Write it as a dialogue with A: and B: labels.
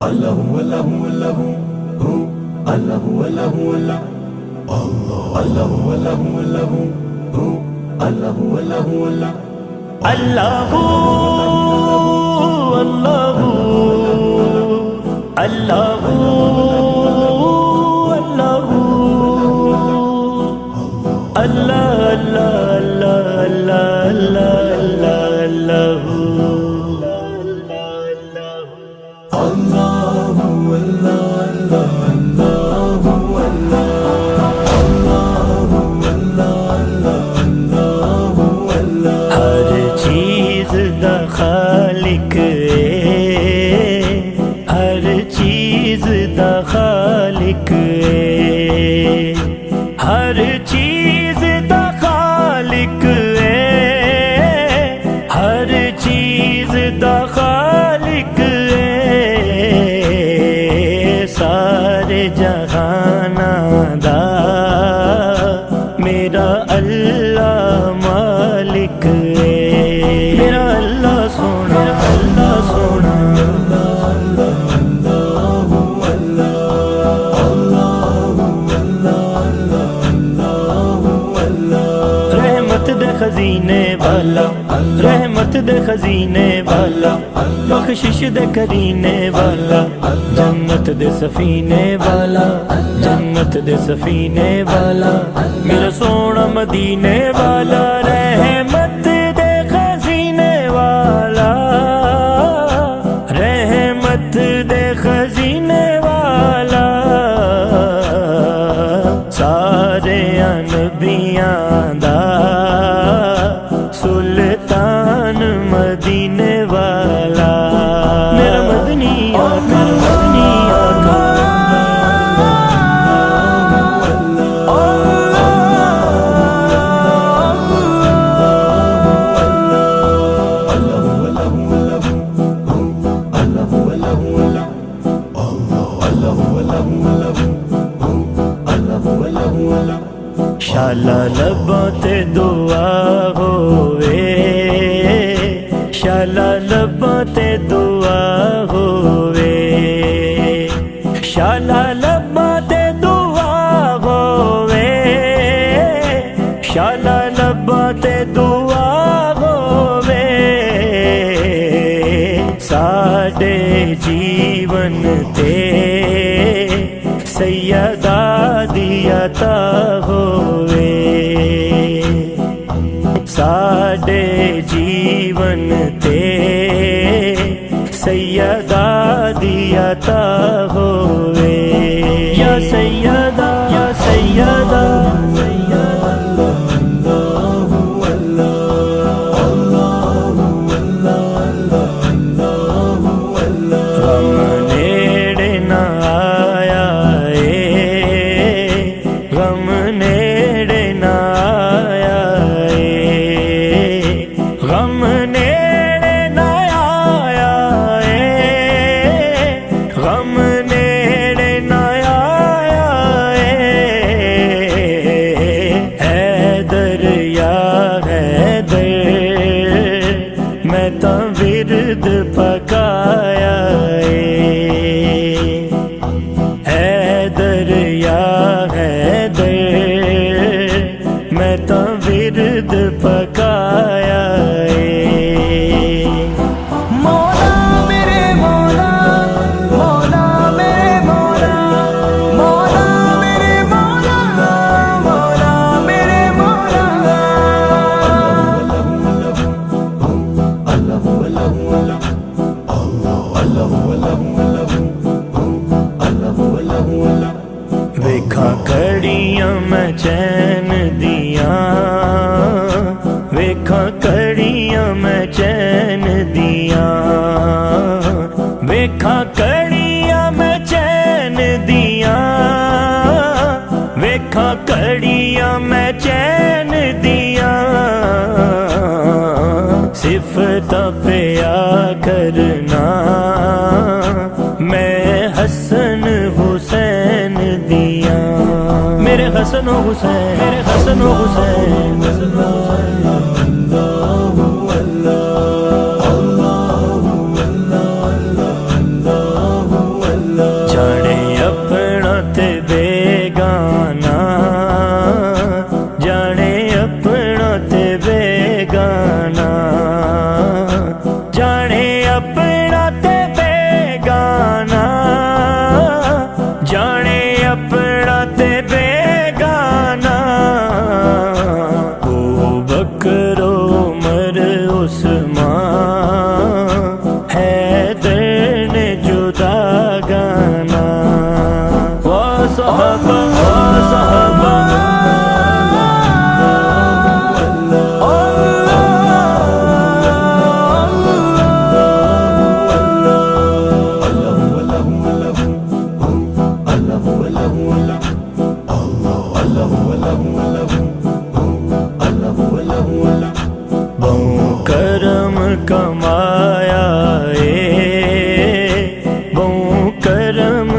A: اللہ اللہ اللہ ہو اللہ اللہ اللہ اللہ اللہ اللہ ہو اللہ اللہ اللہ
B: اللہ اللہ اللہ اللہ اللہ ہر چیز دا خالق ہر چیز دا خالق ہر چیز دا خالق ہر چیز دا خالق سارے جہاناں دا میرا اللہ مالک میرا اللہ سونا اللہ سونا رحمت دے خزینے والا رحمت دے خزینے والا بخشش دے کرینے والا جنت دے سفینے والا جنت دے سفینے والا میرا سونا مدینے والا رحمت دے خزینے والا رحمت دے خزینے والا سارے انبیاء دا سلطان مدینے والا میرا مدنی آقا مدنی آقا شالا لباں تے دعا ہووے شالا لباں تے دعا ہووے شالا لباں تے دعا ہووے شالا لباں تے دعا ہووے ساڈے جیون تے سیدہ دی عطا ہووے ساڈے جیون تے سیدہ دی عطا ہووے یا سیدہ یا سیدہ میں تا ورد پکایا حیدر یا حیدر میں تا ورد پکایا مولا میرے مولا مولا میرے مولا مولا میرے مولا مولا میرے مولا ویکھاں کڑیاں میں چین دیاں ویکھاں کڑیاں میں چین دیاں ویکھاں کڑیاں میں چین دیاں ویکھاں کڑیاں میں چین دیاں صفتاں پیا کرنا میں حسن حسین دیاں میرے حسن و حسین میرے حسن و حسین صحابہ صحابہ بہو کرم کمایا بہو کرم